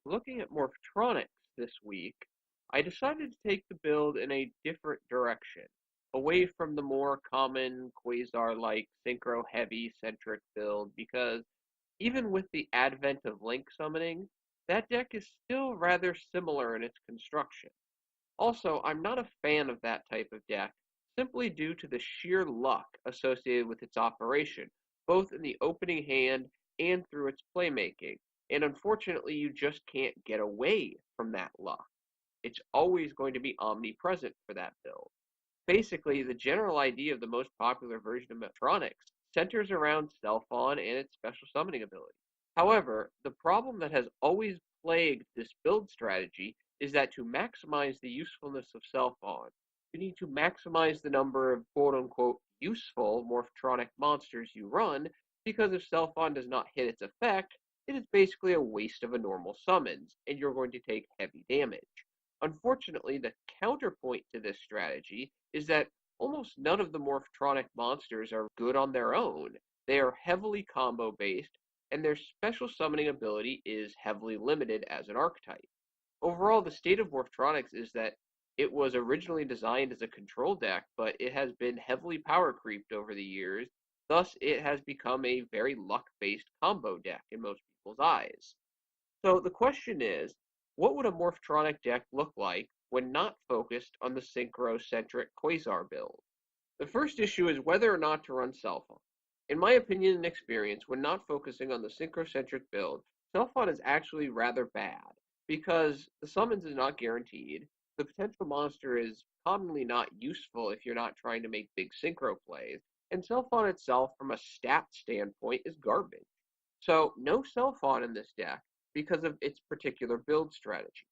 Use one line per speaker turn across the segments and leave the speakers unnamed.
Looking at Morphtronics this week, I decided to take the build in a different direction, away from the more common Quasar-like Synchro heavy centric build, because even with the advent of Link summoning, that deck is still rather similar in its construction. Also, I'm not a fan of that type of deck, simply due to the sheer luck associated with its operation, both in the opening hand and through its playmaking, and unfortunately you just can't get away from that luck. It's always going to be omnipresent for that build. Basically, the general idea of the most popular version of Metronics centers around Stelphon and its special summoning ability. However, the problem that has always plagued this build strategy is that to maximize the usefulness of Stelphon, you need to maximize the number of quote-unquote useful Morphtronic monsters you run, because if Stelphon does not hit its effect, it is basically a waste of a normal summons, and you're going to take heavy damage. Unfortunately, the counterpoint to this strategy is that almost none of the Morphtronic monsters are good on their own. They are heavily combo based, and their special summoning ability is heavily limited as an archetype. Overall, the state of Morphtronics is that it was originally designed as a control deck, but it has been heavily power creeped over the years. Thus, it has become a very luck based combo deck in most people's eyes. So the question is, what would a Morphtronic deck look like when not focused on the synchro-centric Quasar build? The first issue is whether or not to run Selphon. In my opinion and experience, when not focusing on the synchro-centric build, Selphon is actually rather bad, because the summons is not guaranteed, the potential monster is commonly not useful if you're not trying to make big synchro plays, and Selphon itself, from a stat standpoint, is garbage. So no Selphon in this deck because of its particular build strategy.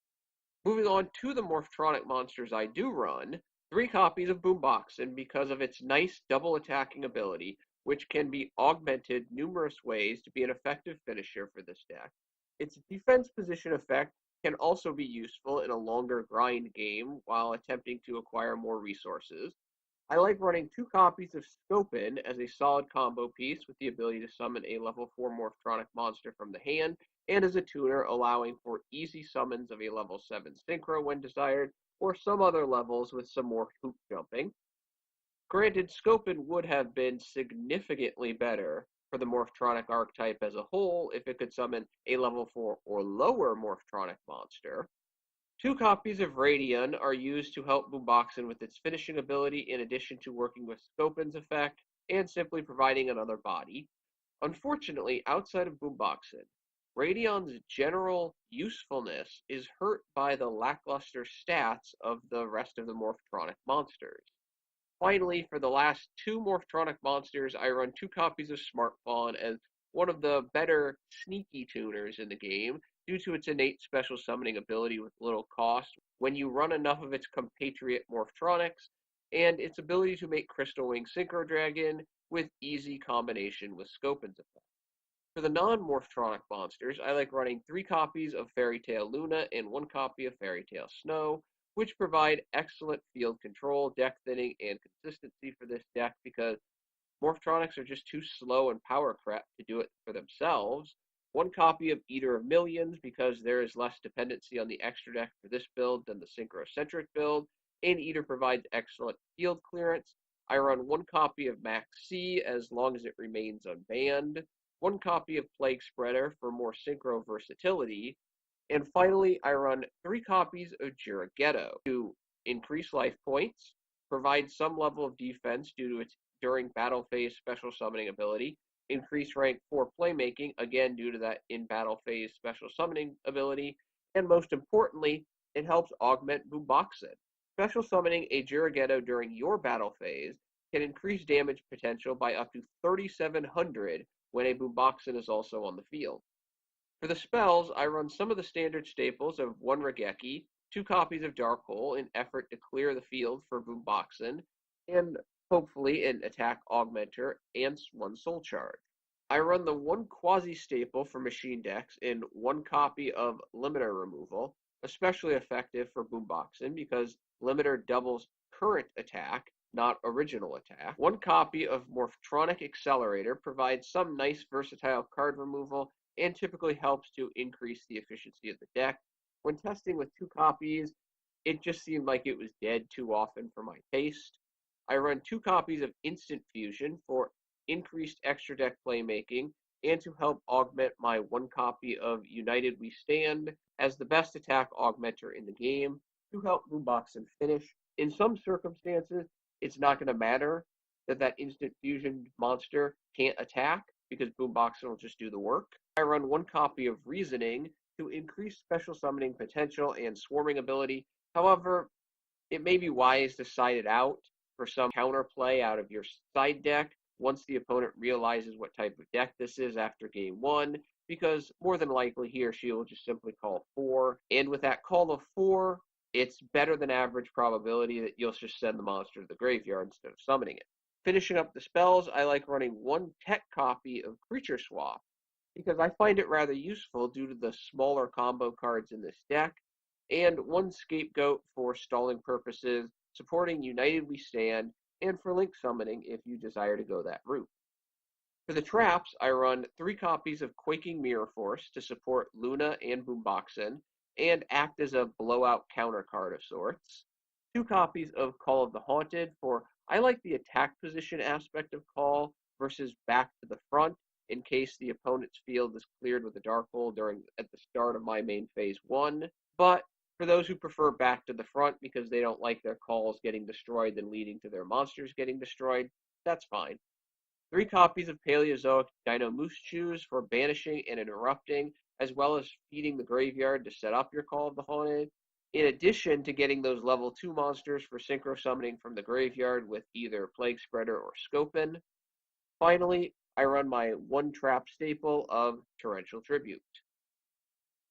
Moving on to the Morphtronic monsters I do run, 3 copies of Boomboxen because of its nice double attacking ability, which can be augmented numerous ways to be an effective finisher for this deck. Its defense position effect can also be useful in a longer grind game while attempting to acquire more resources. I like running 2 copies of Scopen as a solid combo piece with the ability to summon a level 4 Morphtronic monster from the hand, and as a tuner allowing for easy summons of a level 7 Synchro when desired, or some other levels with some more hoop jumping. Granted, Scopen would have been significantly better for the Morphtronic archetype as a whole if it could summon a level 4 or lower Morphtronic monster. 2 copies of Radion are used to help Boomboxen with its finishing ability in addition to working with Scopen's effect and simply providing another body. Unfortunately, outside of Boomboxen, Radion's general usefulness is hurt by the lackluster stats of the rest of the Morphtronic monsters. Finally, for the last 2 Morphtronic monsters, I run 2 copies of Smartfon as one of the better sneaky tuners in the game due to its innate special summoning ability with little cost when you run enough of its compatriot Morphtronics, and its ability to make Crystal Wing Synchro Dragon with easy combination with Scopen's effect. For the non-Morphtronic monsters, I like running 3 copies of Fairy Tale Luna and 1 copy of Fairy Tale Snow, which provide excellent field control, deck thinning, and consistency for this deck because Morphtronics are just too slow and power crept to do it for themselves. 1 copy of Eater of Millions because there is less dependency on the extra deck for this build than the Synchrocentric build, and Eater provides excellent field clearance. I run 1 copy of Maxx as long as it remains unbanned, 1 copy of Plaguespreader for more synchro versatility, and finally, I run 3 copies of Juragedo to increase life points, provide some level of defense due to its during battle phase special summoning ability, increase rank 4 playmaking, again due to that in battle phase special summoning ability, and most importantly, it helps augment Boomboxen. Special summoning a Juragedo during your battle phase can increase damage potential by up to 3,700 when a Boomboxen is also on the field. For the spells, I run some of the standard staples of 1 Raigeki, 2 copies of Dark Hole in effort to clear the field for Boomboxen, and hopefully an attack augmenter and 1 Soul Charge. I run the 1 quasi-staple for machine decks in 1 copy of Limiter Removal, especially effective for Boomboxen because Limiter doubles current attack, not original attack. 1 copy of Morphtronic Accelerator provides some nice versatile card removal and typically helps to increase the efficiency of the deck. When testing with 2 copies, it just seemed like it was dead too often for my taste. I run 2 copies of Instant Fusion for increased extra deck playmaking and to help augment my 1 copy of United We Stand as the best attack augmenter in the game to help Boomboxen finish. In some circumstances, it's not going to matter that Instant Fusion monster can't attack because Boomboxen will just do the work. I run 1 copy of Reasoning to increase special summoning potential and swarming ability. However, it may be wise to side it out for some counterplay out of your side deck once the opponent realizes what type of deck this is after game 1, because more than likely he or she will just simply call 4, and with that call of 4, it's better than average probability that you'll just send the monster to the graveyard instead of summoning it. Finishing up the spells, I like running 1 tech copy of Creature Swap, because I find it rather useful due to the smaller combo cards in this deck, and 1 Scapegoat for stalling purposes, supporting United We Stand, and for link summoning if you desire to go that route. For the traps, I run 3 copies of Quaking Mirror Force to support Luna and Boomboxen, and act as a blowout counter card of sorts. 2 copies of Call of the Haunted for I like the attack position aspect of Call versus back to the front in case the opponent's field is cleared with a Dark Hole at the start of my main phase 1, but for those who prefer back to the front because they don't like their calls getting destroyed and leading to their monsters getting destroyed, that's fine. 3 copies of Paleozoic Dinomischus for banishing and interrupting, as well as feeding the graveyard to set up your Call of the Haunted, in addition to getting those level 2 monsters for synchro summoning from the graveyard with either Plaguespreader or Scopen. Finally, I run my 1 trap staple of Torrential Tribute.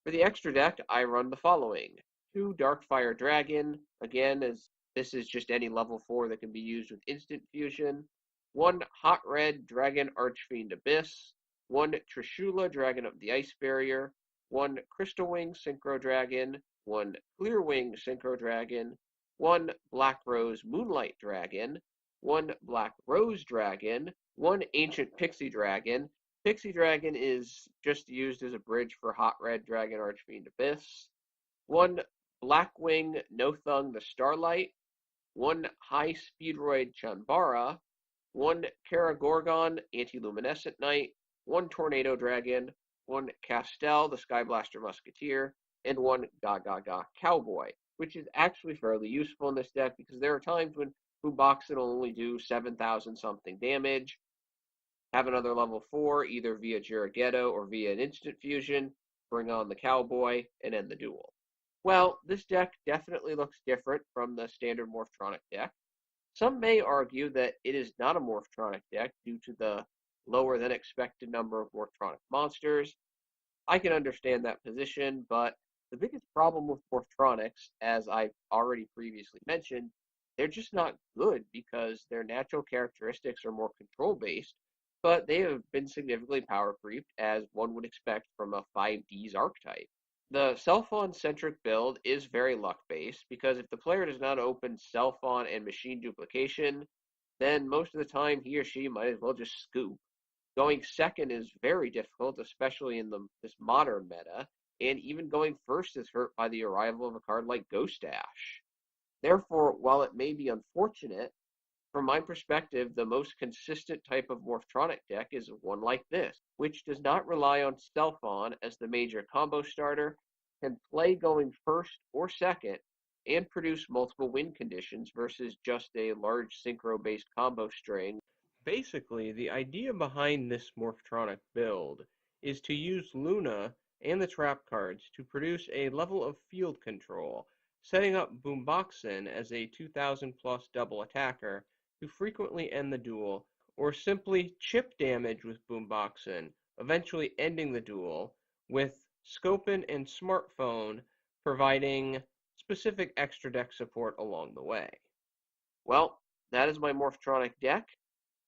For the extra deck, I run the following: 2 Darkfire Dragon, again, as this is just any level 4 that can be used with Instant Fusion, 1 Hot Red Dragon Archfiend Abyss, 1 Trishula Dragon of the Ice Barrier, 1 Crystal Wing Synchro Dragon, 1 Clear Wing Synchro Dragon, 1 Black Rose Moonlight Dragon, 1 Black Rose Dragon, 1 Ancient Pixie Dragon. Pixie Dragon is just used as a bridge for Hot Red Dragon Archfiend Abyss, 1 Blackwing Nothung the Starlight, 1 Hi-Speedroid Chanbara, 1 Karagorgon Anti-Luminescent Knight, 1 Tornado Dragon, 1 Castel the Skyblaster Musketeer, and 1 Gaga Cowboy, which is actually fairly useful in this deck because there are times when Boomboxen will only do 7,000 something damage, have another level 4 either via Juragedo or via an Instant Fusion, bring on the Cowboy, and end the duel. Well, this deck definitely looks different from the standard Morphtronic deck. Some may argue that it is not a Morphtronic deck due to the lower than expected number of Morphtronic monsters. I can understand that position, but the biggest problem with Morphtronics, as I've already previously mentioned, they're just not good because their natural characteristics are more control-based, but they have been significantly power creeped, as one would expect from a 5Ds archetype. The Smartfon-centric build is very luck-based, because if the player does not open Smartfon and machine duplication, then most of the time he or she might as well just scoop. Going second is very difficult, especially in this modern meta, and even going first is hurt by the arrival of a card like Ghost Dash. Therefore, while it may be unfortunate, from my perspective, the most consistent type of Morphtronic deck is one like this, which does not rely on Smartfon as the major combo starter, can play going first or second, and produce multiple win conditions versus just a large synchro-based combo string. Basically, the idea behind this Morphtronic build is to use Luna and the trap cards to produce a level of field control, setting up Boomboxen as a 2,000 plus double attacker to frequently end the duel, or simply chip damage with Boomboxen, eventually ending the duel, with Scopen and Smartfon providing specific extra deck support along the way. Well, that is my Morphtronic deck.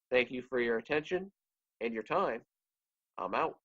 Thank you for your attention and your time. I'm out.